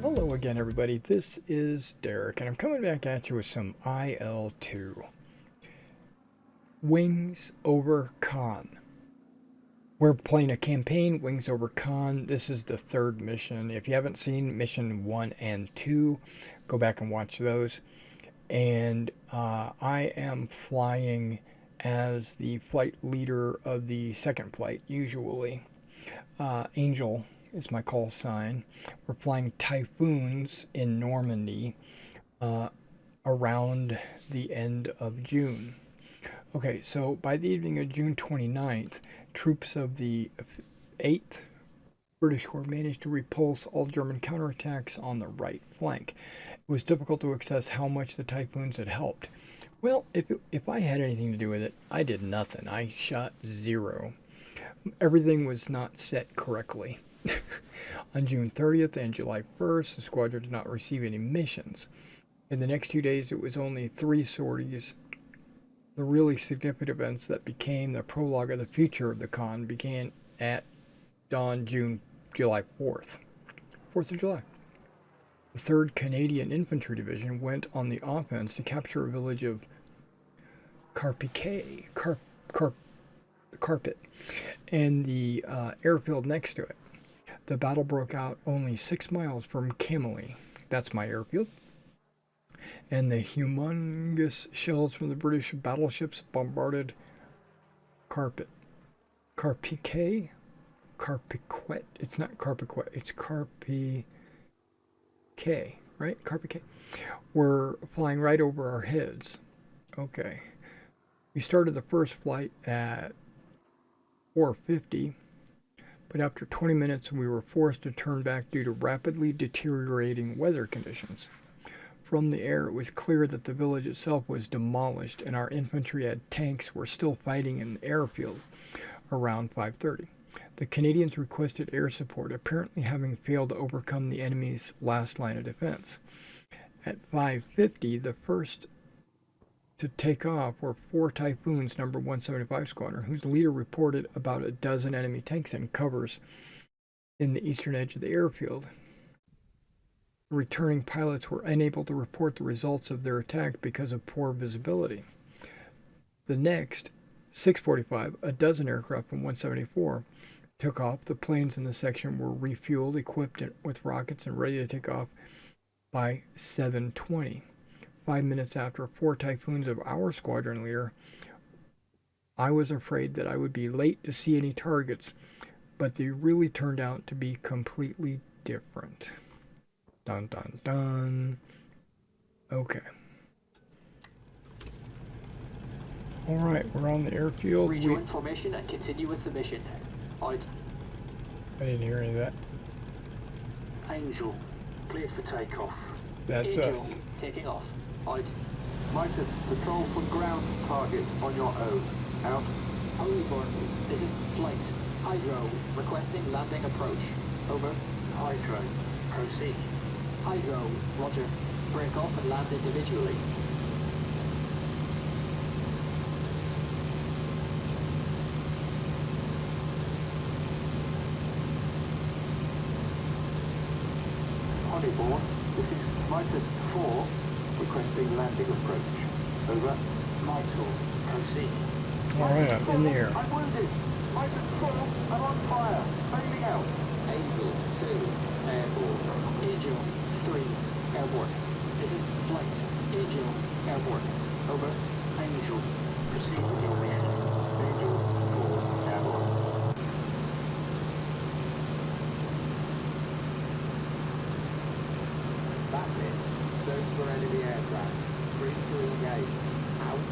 Hello again, everybody. This is Derek, and I'm coming back at you with some IL-2. Wings over Caen. We're playing a campaign, Wings over Caen. This is the third mission. If you haven't seen mission 1 and 2, go back and watch those. And I am flying as the flight leader of the second flight, usually. Angel is my call sign. We're flying Typhoons in Normandy around the end of June. Okay, so by the evening of June 29th, troops of the 8th British Corps managed to repulse all German counterattacks on the right flank. It was difficult to assess how much the Typhoons had helped. Well, if I had anything to do with it, I did nothing. I shot 0. Everything was not set correctly. On June 30th and July 1st, the squadron did not receive any missions. In the next 2 days, it was only 3 sorties. The really significant events that became the prologue of the future of the Caen began at dawn July 4th. 4th of July. The 3rd Canadian Infantry Division went on the offense to capture a village of Carpiquet, Carpet, and the airfield next to it. The battle broke out only 6 miles from Camely. That's my airfield. And the humongous shells from the British battleships bombarded Carpiquet. It's not Carpiquet. It's Carpiquet, right? Carpiquet. We're flying right over our heads. Okay. We started the first flight at 4:50. But after 20 minutes, we were forced to turn back due to rapidly deteriorating weather conditions. From the air, it was clear that the village itself was demolished, and our infantry and tanks were still fighting in the airfield around 5:30. The Canadians requested air support, apparently having failed to overcome the enemy's last line of defense. At 5:50, the first to take off were 4 Typhoons, number 175 Squadron, whose leader reported about a dozen enemy tanks and covers in the eastern edge of the airfield. The returning pilots were unable to report the results of their attack because of poor visibility. The next, 6:45, a dozen aircraft from 174 took off. The planes in the section were refueled, equipped with rockets, and ready to take off by 7:20. 5 minutes after 4 Typhoons of our squadron leader, I was afraid that I would be late to see any targets, but they really turned out to be completely different. Dun dun dun. Okay. Alright, we're on the airfield. Rejoin formation and continue with the mission. I didn't hear any of that. Angel, cleared for takeoff. That's Angel, us. taking off. Midas, patrol for ground targets on your own. Out. Holyborn, this is flight. Hydro, requesting landing approach. Over. Hydro, proceed. Hydro, roger. Break off and land individually. Holyborn, this is Midas 4. Requesting landing approach. Over. Michael, proceed. Alright, I'm in the air. I'm wounded. Midas 4, I'm on fire. Failing out. Angel 2, airborne. Angel 3, airborne. This is flight. Angel, airborne. Over. Angel, proceed with your mission. Angel 4, airborne. That's it. Search for enemy aircraft. Free to engage. Out.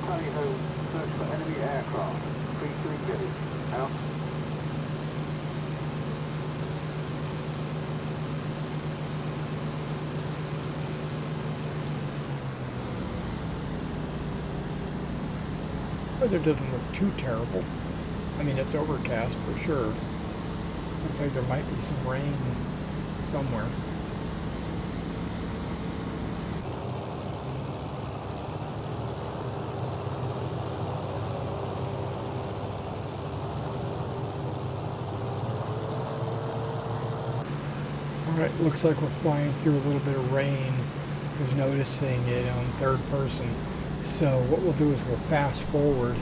Tally ho. Search for enemy aircraft. Free to engage. Out. Weather doesn't look too terrible. I mean, it's overcast for sure. Looks like there might be some rain somewhere. Alright, looks like we're flying through a little bit of rain. I was noticing it on third person. So what we'll do is we'll fast forward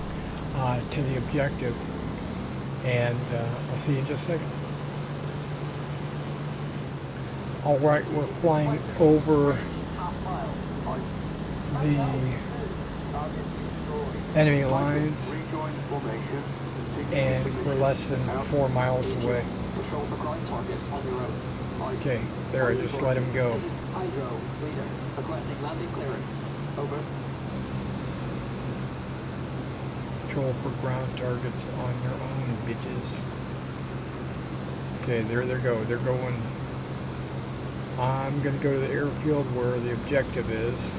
to the objective, and I'll see you in just a second. Alright, we're flying over the enemy lines, and we're less than 4 miles away. Patrol for ground targets on your own. Okay, there, I just let him go. This is Hydro, reader, requesting landing clearance. Over. Control for ground targets on your own, bitches. Okay, there they go. They're going. I'm gonna go to the airfield where the objective is.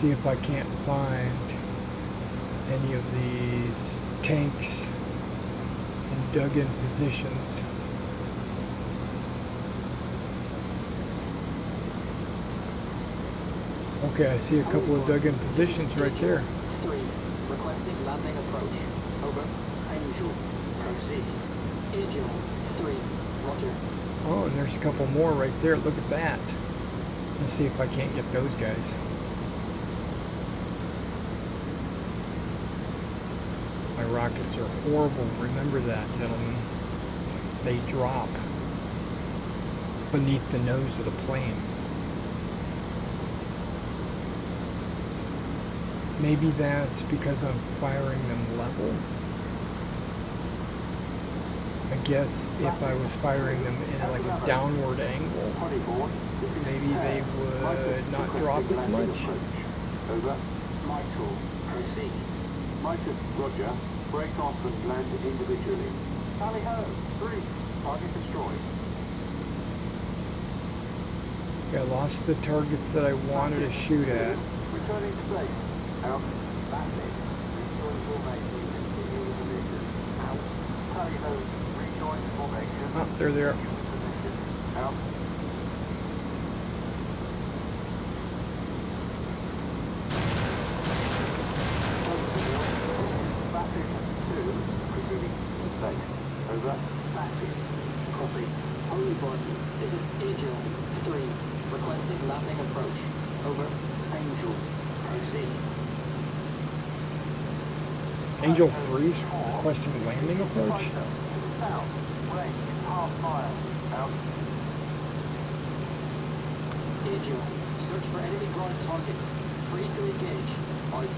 See if I can't find any of these tanks in dug-in positions. Okay, I see a couple of dug-in positions right there. 3, requesting landing approach. Over. Angel, proceed. Angel, 3, roger. Oh, and there's a couple more right there. Look at that. Let's see if I can't get those guys. My rockets are horrible. Remember that, gentlemen. They drop beneath the nose of the plane. Maybe that's because I'm firing them level. I guess if I was firing them in like a downward angle, maybe they would not drop as much. Over. Michael, proceed. Micah, roger. Break off and land individually. Tally ho, 3. Target destroyed. I lost the targets that I wanted to shoot at. Returning to base. Out. That's it. Rejoin formation. Continue with the mission. Out. Tally ho. Rejoin formation. Oh, there they are. Position. Out. Rapid 2. Proceeding to base. Over. Rapid. Copy. Holy body, this is Angel, 3, requesting landing approach. Over. Angel, proceed. Angel 3's requesting landing approach? South. Range half mile. Out. Angel, search for enemy ground targets. Free to engage. Out.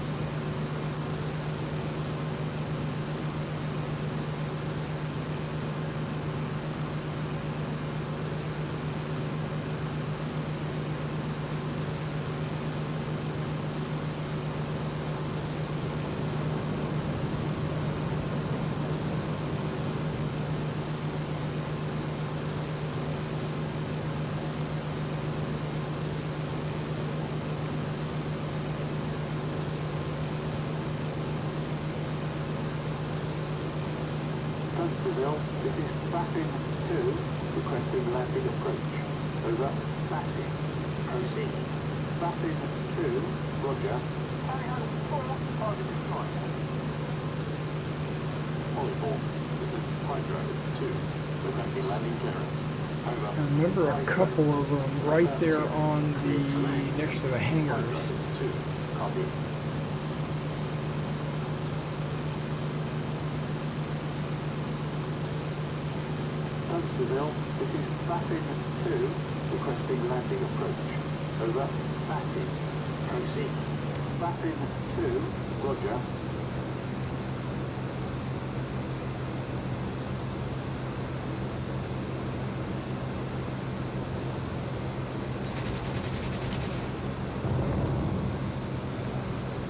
Huntsville, this is Baffin 2, requesting landing approach. Over. Baffin. Proceed. Baffin 2, roger. Tally ho, 4, target destroyed. Polyform, this is Hydro, 2, requesting landing clearance. Over. I remember a couple of them right there on the next to the hangars. 2, copy. Huntsville, this is Baffin 2, requesting landing approach. Over. Baffin, proceed. Baffin 2, roger.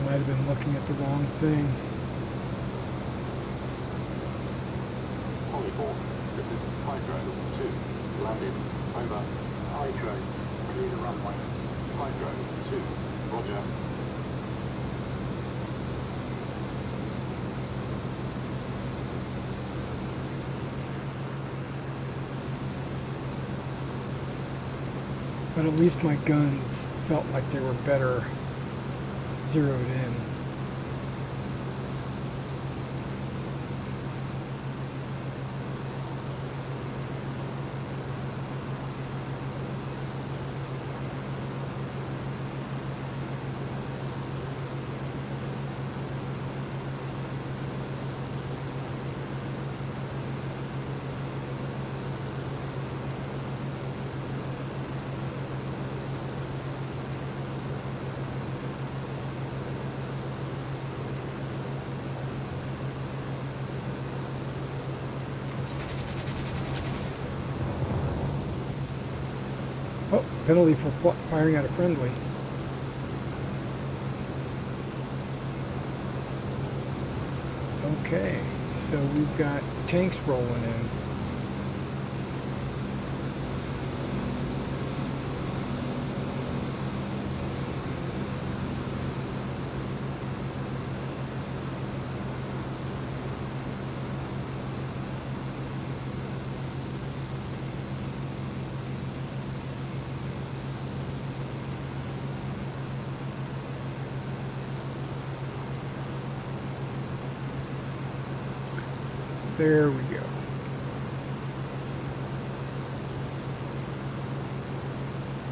Might have been looking at the wrong thing. Polyform, this is Hydro 2, landed. Over. Hydro, clear the runway. Hydro 2, roger. But at least my guns felt like they were better zeroed in. Oh, penalty for firing at a friendly. Okay, so we've got tanks rolling in. There we go.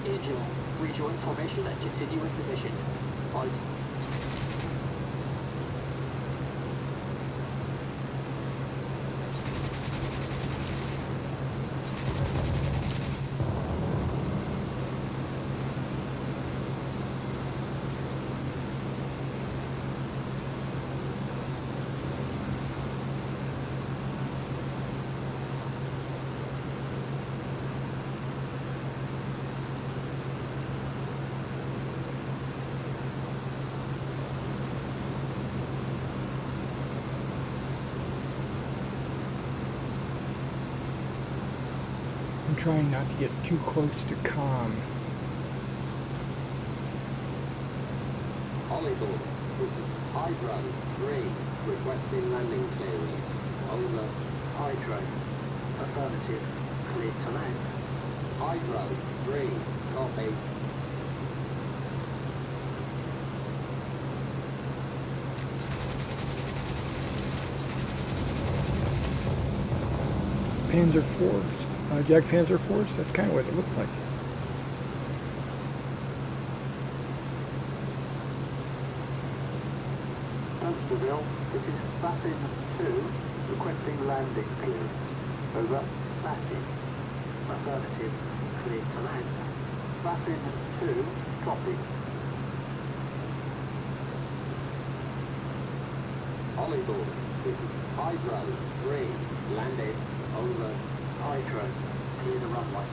Angel, rejoin formation and continue with the mission. Out. I'm trying not to get too close to Caen. Hollywood, this is Hydro 3, requesting landing clearance. Over. Hydro. Affirmative. Cleared to land. Hydro 3, copy. Panzer Force, Jack Panzer Force. That's kind of what it looks like. Dunsterville, this is Baffin 2, requesting landing clearance. Over. Baffin. Affirmative. Cleared to land. Baffin 2, copy. Hollywood, this is Hydro 3, landed. Over. Hydro, clear the runway.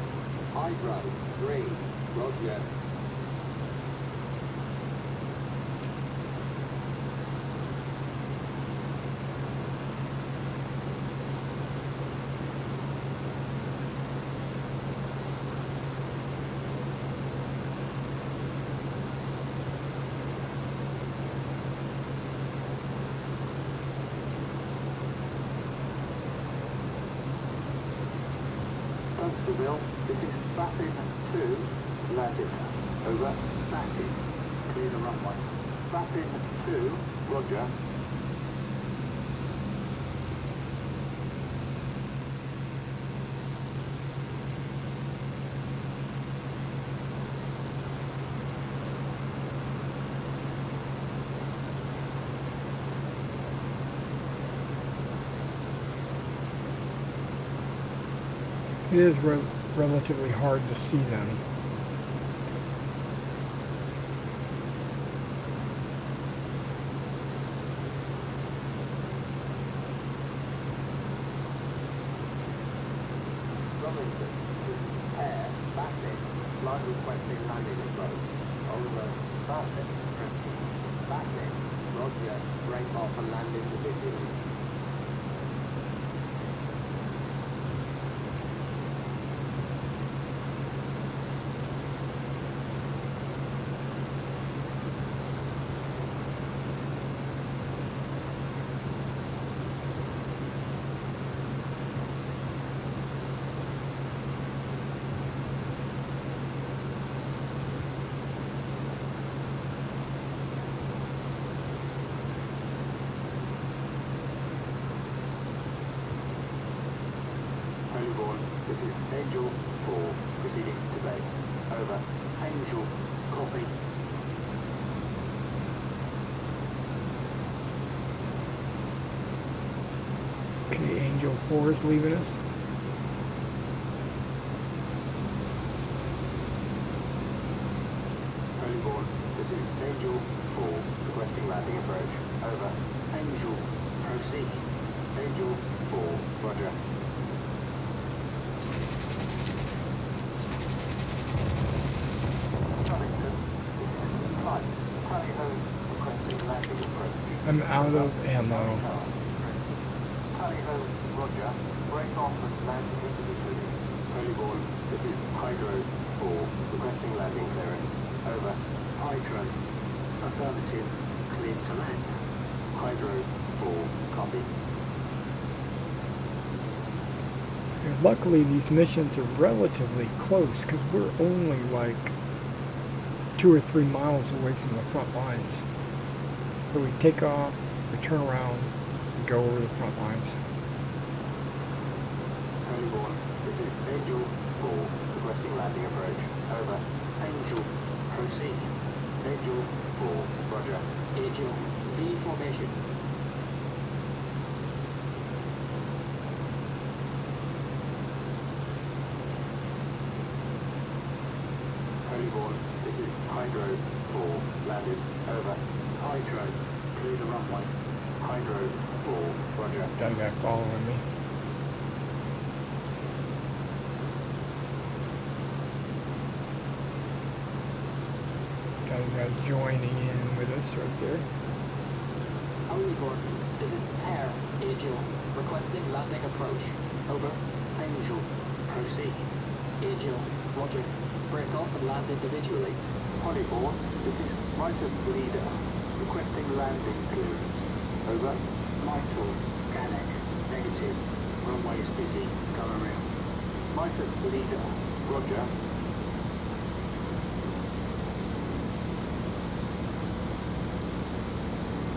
Hydro 3, roger. Dunsterville, this is Baffin 2, landed. Over. Baffin, clear the runway. Baffin 2, roger. It is relatively hard to see them. Robinson, air, Baffin, flight requesting landing approach. Over. Baffin, Baffin, roger, break off and land individually. Hollywood, this is Angel 4, proceeding to base. Over. Angel, copy. Okay, Angel 4 is leaving us. Hollywood, this is Angel 4, requesting landing approach. Over. Angel, proceed. Angel 4, roger. I'm out of ammo. Tally ho, roger. Break off and land individually. Volleyball, this is Hydro 4, requesting landing clearance. Over. Hydro. Affirmative. Cleared to land. Hydro 4, copy. And luckily, these missions are relatively close because we're only like 2 or 3 miles away from the front lines. So we take off, we turn around, and go over the front lines. Volleyball, this is Angel 4, requesting landing approach. Over. Angel, proceed. Angel 4, roger. Angel, V formation. Volleyball, this is Hydro 4, landed. Over. Hydro, clear the runway. Hydro 4, roger. Got a guy following me. Got a guy joining in with us right there. Only Gordon, this is Pair, Angel, requesting landing approach. Over. Angel, proceed. Angel, roger. Break off and land individually. Volleyball, this is Mitre Leader, requesting landing clearance. Over. Mitre, Panic, negative. Runway is busy, go around. Mitre Leader, roger.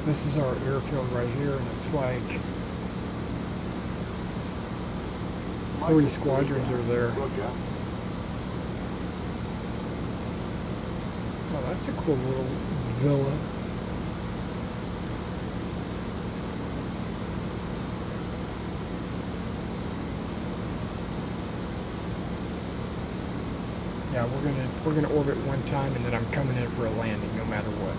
This is our airfield right here, and it's like 3 squadrons are there. Roger. Oh, that's a cool little villa. Yeah, we're gonna orbit one time, and then I'm coming in for a landing, no matter what.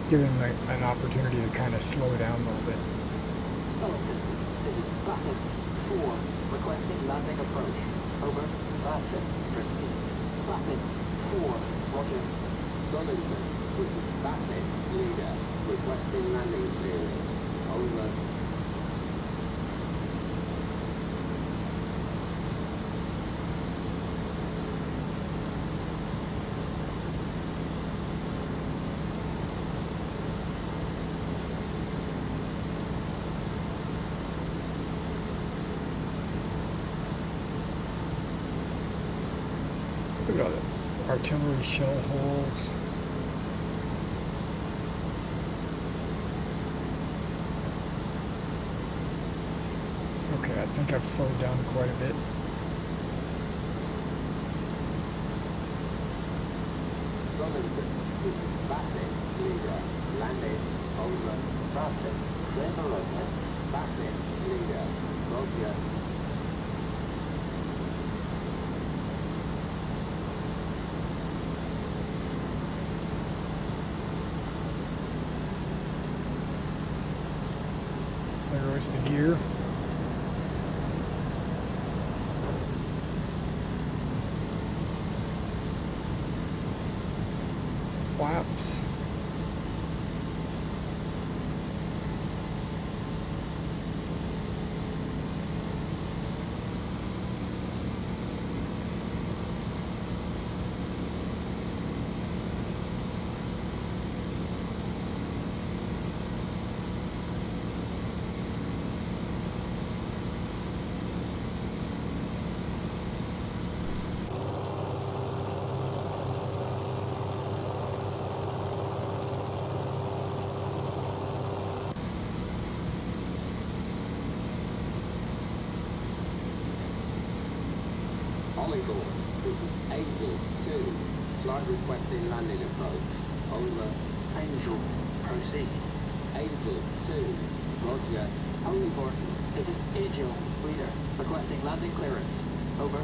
Give him an opportunity to kind of slow down a little bit. Sullivan, this is Baffin, 4, requesting landing approach. Over. Baffin, proceed. Baffin, 4, roger. Sullivan, this is Baffin, leader, requesting landing clearance. Over. Look at all the artillery shell holes. Okay, I think I've slowed down quite a bit. Sullivan, this is Baffin, leader, landing. Over. Baffin, clear the runway. Baffin, leader, roger. There goes the gear. Flaps. Volleyball, this is Angel 2, flight requesting landing approach. Over. Angel, proceed. Angel 2, roger. Only Gordon, this is Angel, leader, requesting landing clearance. Over.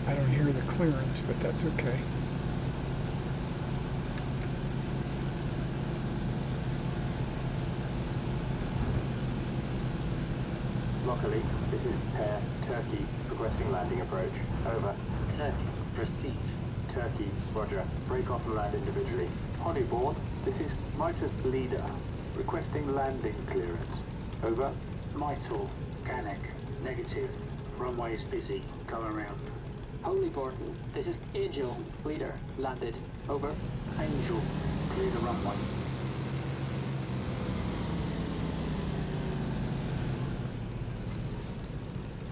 I don't hear the clearance, but that's okay. Broccoli, this is pair Turkey, requesting landing approach. Over. Turkey, proceed. Turkey, roger. Break off and land individually. Honeyboard, this is Mitre Leader, requesting landing clearance. Over. Mitel, Canek, negative. Runway is busy. Go around. Holyboard, this is Angel, leader, landed. Over. Angel, clear the runway.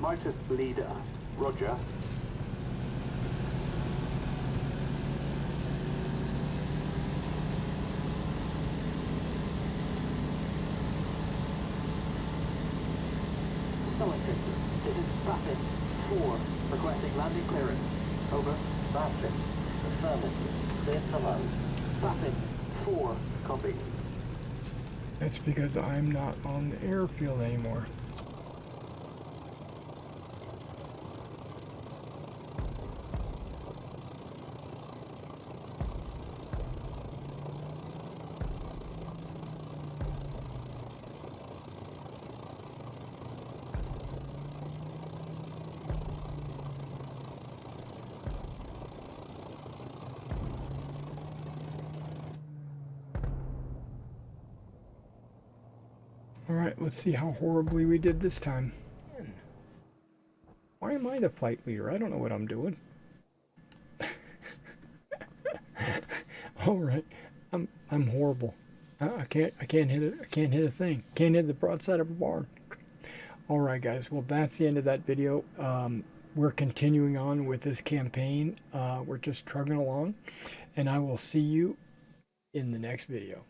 Mitre Leader, roger. Selected. This is Baffin, 4, requesting landing clearance. Over. Baffin, affirmative. Clear to land. Baffin, 4. Copy. That's because I'm not on the airfield anymore. Alright, let's see how horribly we did this time. Why am I the flight leader? I don't know what I'm doing. Alright, I'm horrible. I can't hit it. I can't hit a thing. Can't hit the broadside of a barn. Alright guys, well that's the end of that video. We're continuing on with this campaign. We're just trugging along, and I will see you in the next video.